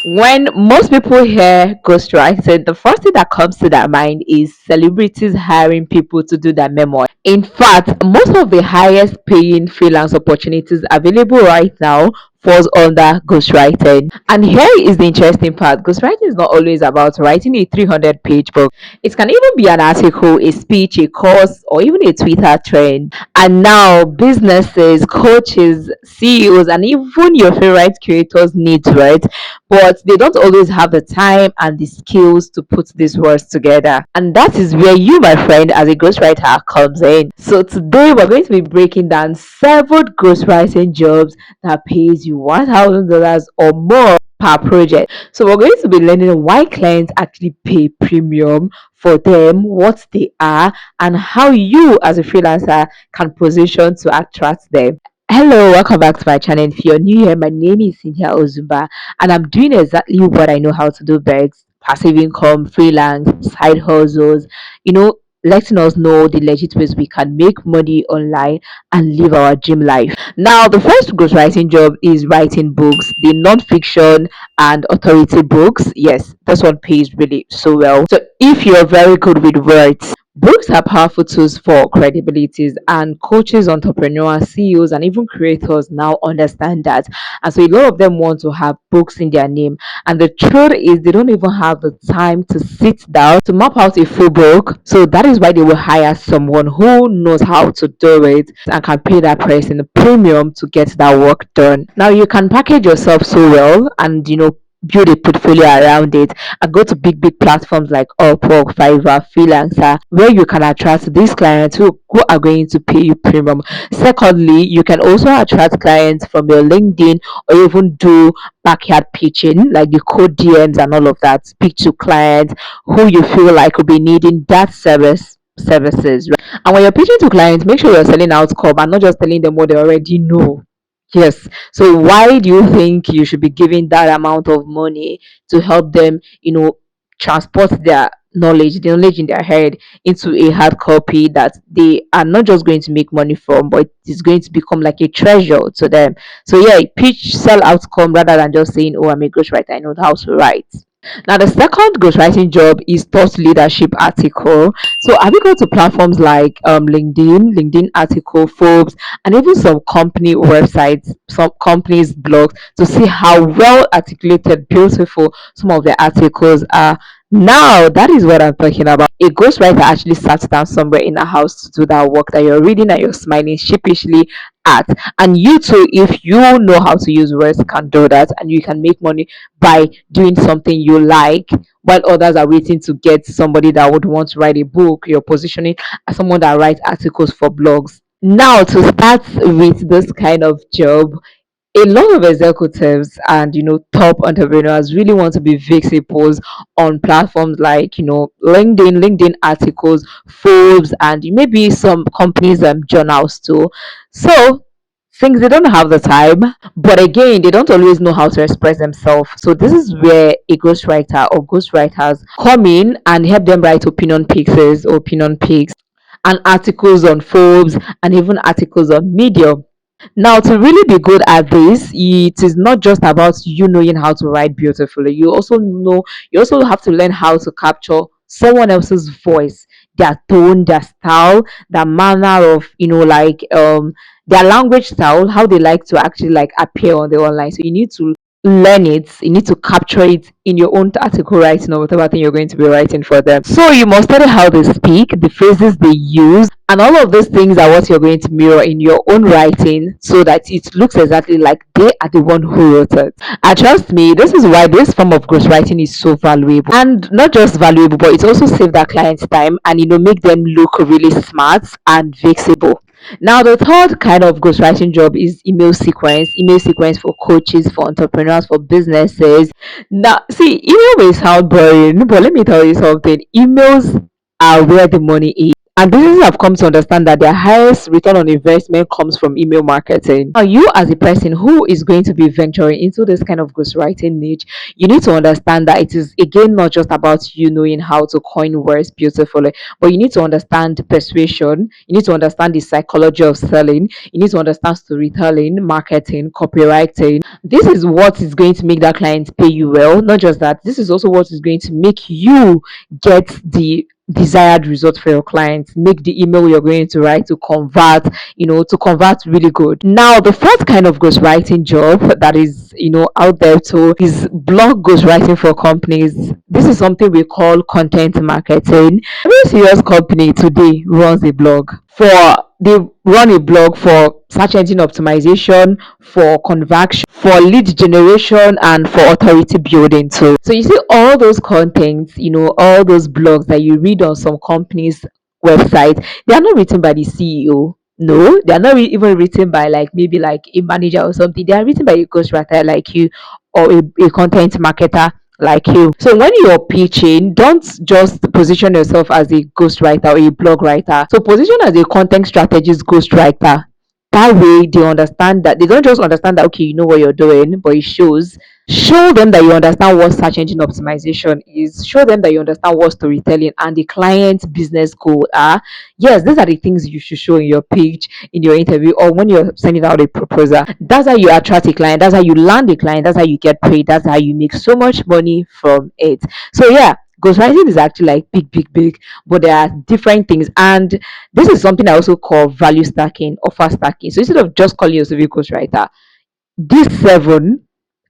When most people hear ghostwriting, the first thing that comes to their mind is celebrities hiring people to do their memoir. In fact, most of the highest paying freelance opportunities available right now falls under ghostwriting. And here is the interesting part. Ghostwriting is not always about writing a 300-page book. It can even be an article, a speech, a course, or even a Twitter trend. And now businesses, coaches, CEOs, and even your favorite creators need to write, but they don't always have the time and the skills to put these words together. And that is where you, my friend, as a ghostwriter, comes in. So today we're going to be breaking down 7 ghostwriting jobs that pays you $1,000 or more per project. So we're going to be learning why clients actually pay premium for them, what they are, and how you as a freelancer can position to attract them. Hello, welcome back to my channel. If you're new here, my name is Cynthia Ozumba, and I'm doing exactly what I know how to do best: passive income, freelance, side hustles, letting us know the legit ways we can make money online and live our dream life. Now, the first ghostwriting job is writing books, the non-fiction and authority books. Yes, this one pays really so well. So if you're very good with words, books are powerful tools for credibilities, and coaches, entrepreneurs, CEOs, and even creators now understand that. And so a lot of them want to have books in their name. And the truth is, they don't even have the time to sit down to map out a full book. So that is why they will hire someone who knows how to do it and can pay that person a premium to get that work done. Now, you can package yourself so well and, build a portfolio around it and go to big platforms like Upwork, Fiverr, Freelancer, where you can attract these clients who are going to pay you premium. Secondly, you can also attract clients from your LinkedIn, or even do backyard pitching like the code DMs and all of that. Speak to clients who you feel like will be needing that services, right? And when you're pitching to clients, make sure you're selling outcome and not just telling them what they already know. Yes. So why do you think you should be giving that amount of money to help them, transport their knowledge, the knowledge in their head, into a hard copy that they are not just going to make money from, but it's going to become like a treasure to them. So yeah, pitch, sell outcome rather than just saying, "Oh, I'm a ghostwriter, I know how to write." Now, the second ghostwriting job is thought leadership article. So, have you gone to platforms like LinkedIn article, Forbes, and even some company websites, some companies' blogs to see how well articulated, beautiful some of the articles are? Now, that is what I'm talking about. A ghostwriter actually sat down somewhere in a house to do that work that you're reading and you're smiling sheepishly at. And you too, if you know how to use words, can do that, and you can make money by doing something you like, while others are waiting to get somebody that would want to write a book. You're positioning as someone that writes articles for blogs. Now, to start with this kind of job, a lot of executives and top entrepreneurs really want to be visible on platforms like LinkedIn articles, Forbes, and maybe some companies journals too. So since they don't have the time, but again they don't always know how to express themselves, so this is where a ghostwriter or ghostwriters come in and help them write opinion pieces and articles on Forbes and even articles on Medium. Now, to really be good at this, it is not just about you knowing how to write beautifully. You also have to learn how to capture someone else's voice, their tone, their style, their manner of, their language style, how they like to actually like appear on the online. So you need to learn it, you need to capture it in your own article writing or whatever thing you're going to be writing for them. So you must study how they speak, the phrases they use, and all of those things are what you're going to mirror in your own writing so that it looks exactly like they are the one who wrote it. And trust me, this is why this form of ghostwriting is so valuable. And not just valuable, but it also saves that client's time and make them look really smart and fixable. Now, the third kind of ghostwriting job is email sequence for coaches, for entrepreneurs, for businesses. Now, see, email may sound boring, but let me tell you something. Emails are where the money is. And businesses have come to understand that their highest return on investment comes from email marketing. Now, you as a person who is going to be venturing into this kind of ghostwriting niche, you need to understand that it is again not just about you knowing how to coin words beautifully, but you need to understand persuasion, you need to understand the psychology of selling, you need to understand storytelling, marketing, copywriting. This is what is going to make that client pay you well. Not just that, this is also what is going to make you get the desired result for your clients, make the email you're going to write to convert, to convert really good. Now, the first kind of ghostwriting job that is, out there too is blog ghostwriting for companies. This is something we call content marketing. Every serious company today runs a blog. They run a blog for search engine optimization, for conversion, for lead generation, and for authority building too. So you see all those contents, all those blogs that you read on some companies' website, they are not written by the CEO. No, they are not even written by like maybe like a manager or something. They are written by a ghostwriter like you, or a content marketer like you. So when you're pitching, don't just position yourself as a ghostwriter or a blog writer. So position as a content strategist ghostwriter. That way they understand that they don't just understand that okay, you know what you're doing, but it shows. Show them that you understand what search engine optimization is. Show them that you understand what storytelling and the client's business goal are. Yes, these are the things you should show in your pitch, in your interview, or when you're sending out a proposal. That's how you attract a client. That's how you land a client. That's how you get paid. That's how you make so much money from it. So yeah, ghostwriting is actually like big, big, big, but there are different things. And this is something I also call value stacking, offer stacking. So instead of just calling yourself a ghostwriter, these seven,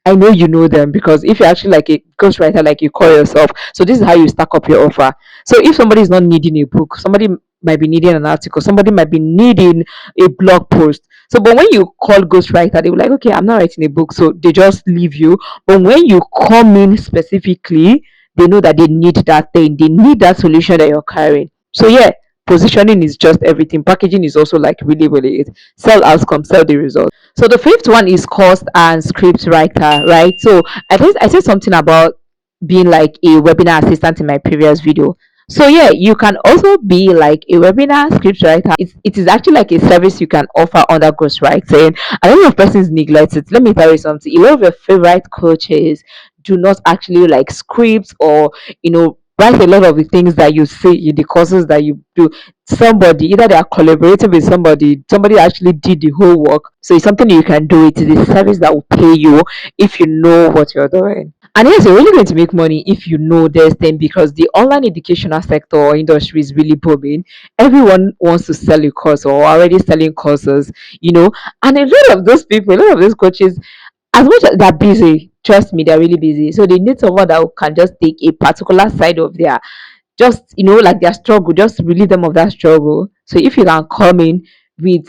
I know you know them because if you're actually like a ghostwriter, like you call yourself, so this is how you stack up your offer. So if somebody is not needing a book, somebody might be needing an article, somebody might be needing a blog post. So, but when you call ghostwriter, they will like, okay, I'm not writing a book, so they just leave you. But when you come in specifically, they know that they need that thing, they need that solution that you're carrying. So yeah, positioning is just everything. Packaging is also like really, really it. Sell outcome, sell the result. So the fifth one is cost and script writer, right? So I think I said something about being like a webinar assistant in my previous video. So yeah, you can also be like a webinar script writer. It is actually like a service you can offer under ghostwriting. A lot of persons neglect it. Let me tell you something. A lot of your favorite coaches do not actually like scripts or write a lot of the things that you say in the courses that you do. Somebody, either they are collaborating with somebody actually did the whole work. So it's something you can do. It is a service that will pay you if you know what you're doing. And yes, you're really going to make money if you know this thing, because the online educational sector or industry is really booming. Everyone wants to sell a course or already selling courses, and a lot of those people, a lot of those coaches, as much as they're busy, trust me, they're really busy. So they need someone that can just take a particular side of their, just like their struggle, just relieve them of that struggle. So if you can come in with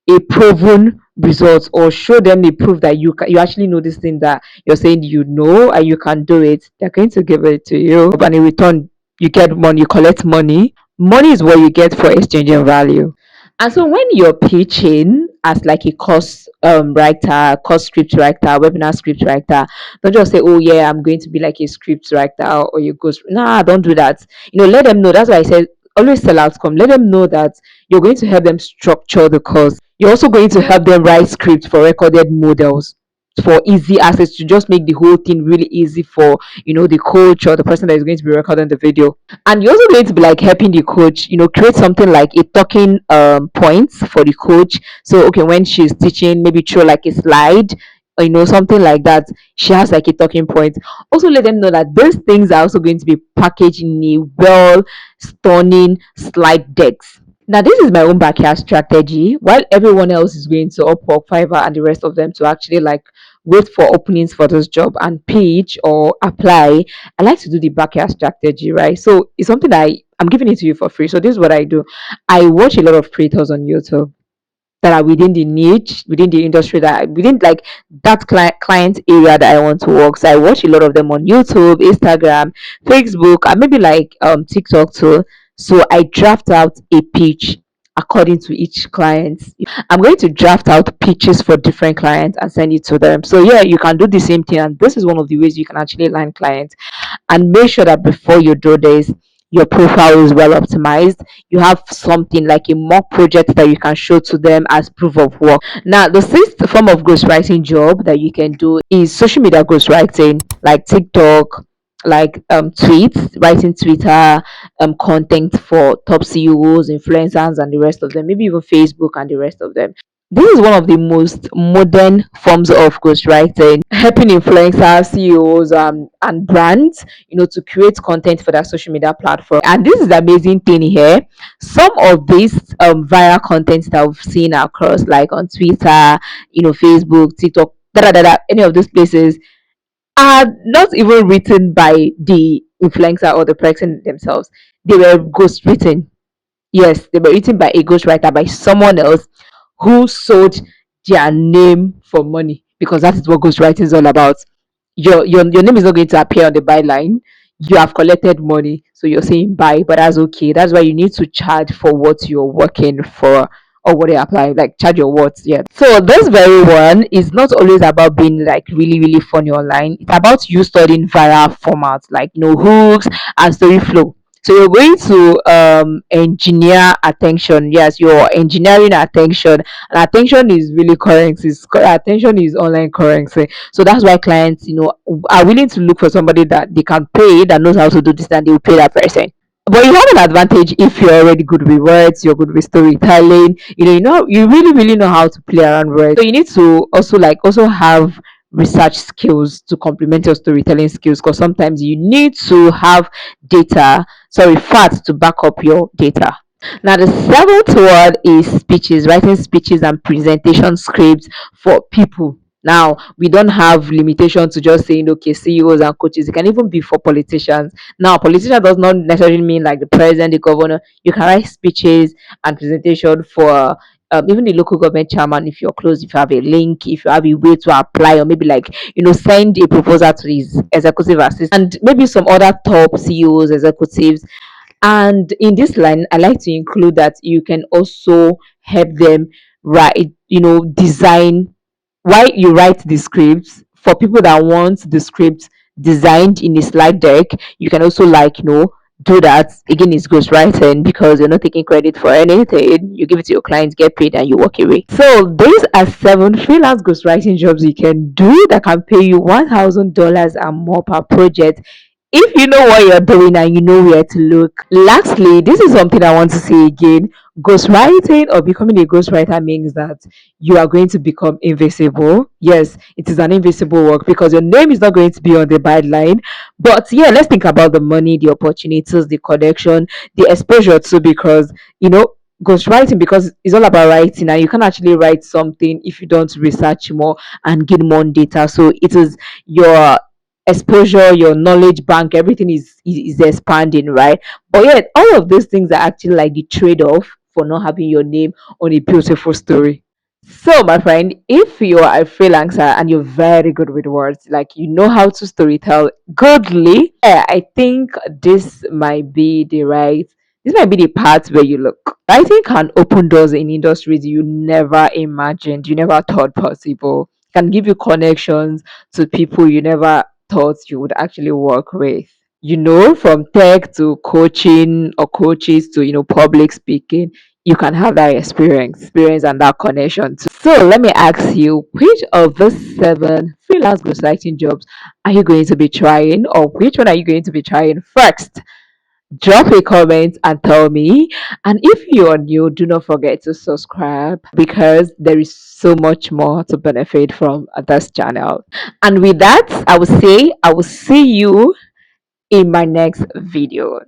a proven result, or show them the proof that you actually know this thing that you're saying you know and you can do it, they're going to give it to you, and in return you get money, you collect money. Money is what you get for exchanging value. And so when you're pitching as like a course writer, course script writer, webinar script writer, don't just say, oh yeah, I'm going to be like a script writer, or you go, nah, don't do that. Let them know. That's why I said always sell outcome. Let them know that you're going to help them structure the course. You're also going to help them write scripts for recorded models for easy access, to just make the whole thing really easy for the coach or the person that is going to be recording the video. And you're also going to be like helping the coach, create something like a talking points for the coach. So okay, when she's teaching, maybe show like a slide, or something like that, she has like a talking point. Also let them know that those things are also going to be packaged in a well stunning slide decks. Now, this is my own backyard strategy. While everyone else is going to Upwork, Fiverr, and the rest of them to actually like wait for openings for this job and pitch or apply, I like to do the backyard strategy, right? So it's something that I'm giving it to you for free. So this is what I do. I watch a lot of creators on YouTube that are within the niche, within the industry, within like that client area that I want to work. So I watch a lot of them on YouTube, Instagram, Facebook, and maybe like TikTok too. So I draft out a pitch according to each client. I'm going to draft out pitches for different clients and send it to them. So yeah, you can do the same thing, and this is one of the ways you can actually land clients. And make sure that before you do this, your profile is well optimized, you have something like a mock project that you can show to them as proof of work. Now, the sixth form of ghostwriting job that you can do is social media ghostwriting, like TikTok, like tweets, writing Twitter content for top CEOs, influencers, and the rest of them, maybe even Facebook and the rest of them. This is one of the most modern forms of ghostwriting, helping influencers, CEOs, and brands, to create content for their social media platform. And this is the amazing thing here. Some of these viral content that we've seen across, like on Twitter, Facebook, TikTok, any of those places, are not even written by the influencer or the person themselves. They were ghost written. Yes, they were written by a ghostwriter, by someone else who sold their name for money, because that is what ghostwriting is all about. Your name is not going to appear on the byline. You have collected money, so you're saying buy, but that's okay. That's why you need to charge for what you're working for, or what they apply, like charge your words. Yeah. So this very one is not always about being like really, really funny online. It's about you studying viral formats like hooks and story flow. So you're going to engineer attention. Yes, you're engineering attention, and attention is really currency. Attention is online currency. So that's why clients, are willing to look for somebody that they can pay, that knows how to do this, and they will pay that person. But you have an advantage if you're already good with words, you're good with storytelling. You really, really know how to play around words. So you need to also have research skills to complement your storytelling skills, because sometimes you need to have facts to back up your data. Now, the seventh word is speeches, writing speeches and presentation scripts for people. Now, we don't have limitation to just saying, okay, CEOs and coaches. It can even be for politicians. Now, politician does not necessarily mean like the president, the governor. You can write speeches and presentation for even the local government chairman, if you're close, if you have a link, if you have a way to apply, or maybe like, send a proposal to his executive assistant, and maybe some other top CEOs, executives. And in this line, I like to include that you can also help them write, design. Why you write the scripts for people that want the script designed in a slide deck. You can also do that. Again, it's ghostwriting, because you're not taking credit for anything. You give it to your clients, get paid, and you walk away. So these are 7 freelance ghostwriting jobs you can do that can pay you $1,000 and more per project, if you know what you're doing and you know where to look. Lastly, this is something I want to say again. Ghostwriting or becoming a ghostwriter means that you are going to become invisible. Yes, it is an invisible work, because your name is not going to be on the byline. But yeah, let's think about the money, the opportunities, the connection, the exposure too, because ghostwriting, because it's all about writing, and you can actually write something if you don't research more and get more data. So it is your exposure, your knowledge bank, everything is expanding, right? But yet, all of these things are actually like the trade-off for not having your name on a beautiful story. So, my friend, if you are a freelancer and you're very good with words, like you know how to storytell goodly, yeah, I think this might be the part where you look. Writing can open doors in industries you never imagined, you never thought possible. Can give you connections to people you never thought you would actually work with. From tech to coaching or coaches to public speaking, you can have that experience and that connection too. So let me ask you, which of the 7 freelance ghostwriting jobs are you going to be trying, or which one are you going to be trying first? Drop a comment and tell me. And if you are new, do not forget to subscribe, because there is so much more to benefit from this channel. And with that, I will say I will see you in my next video.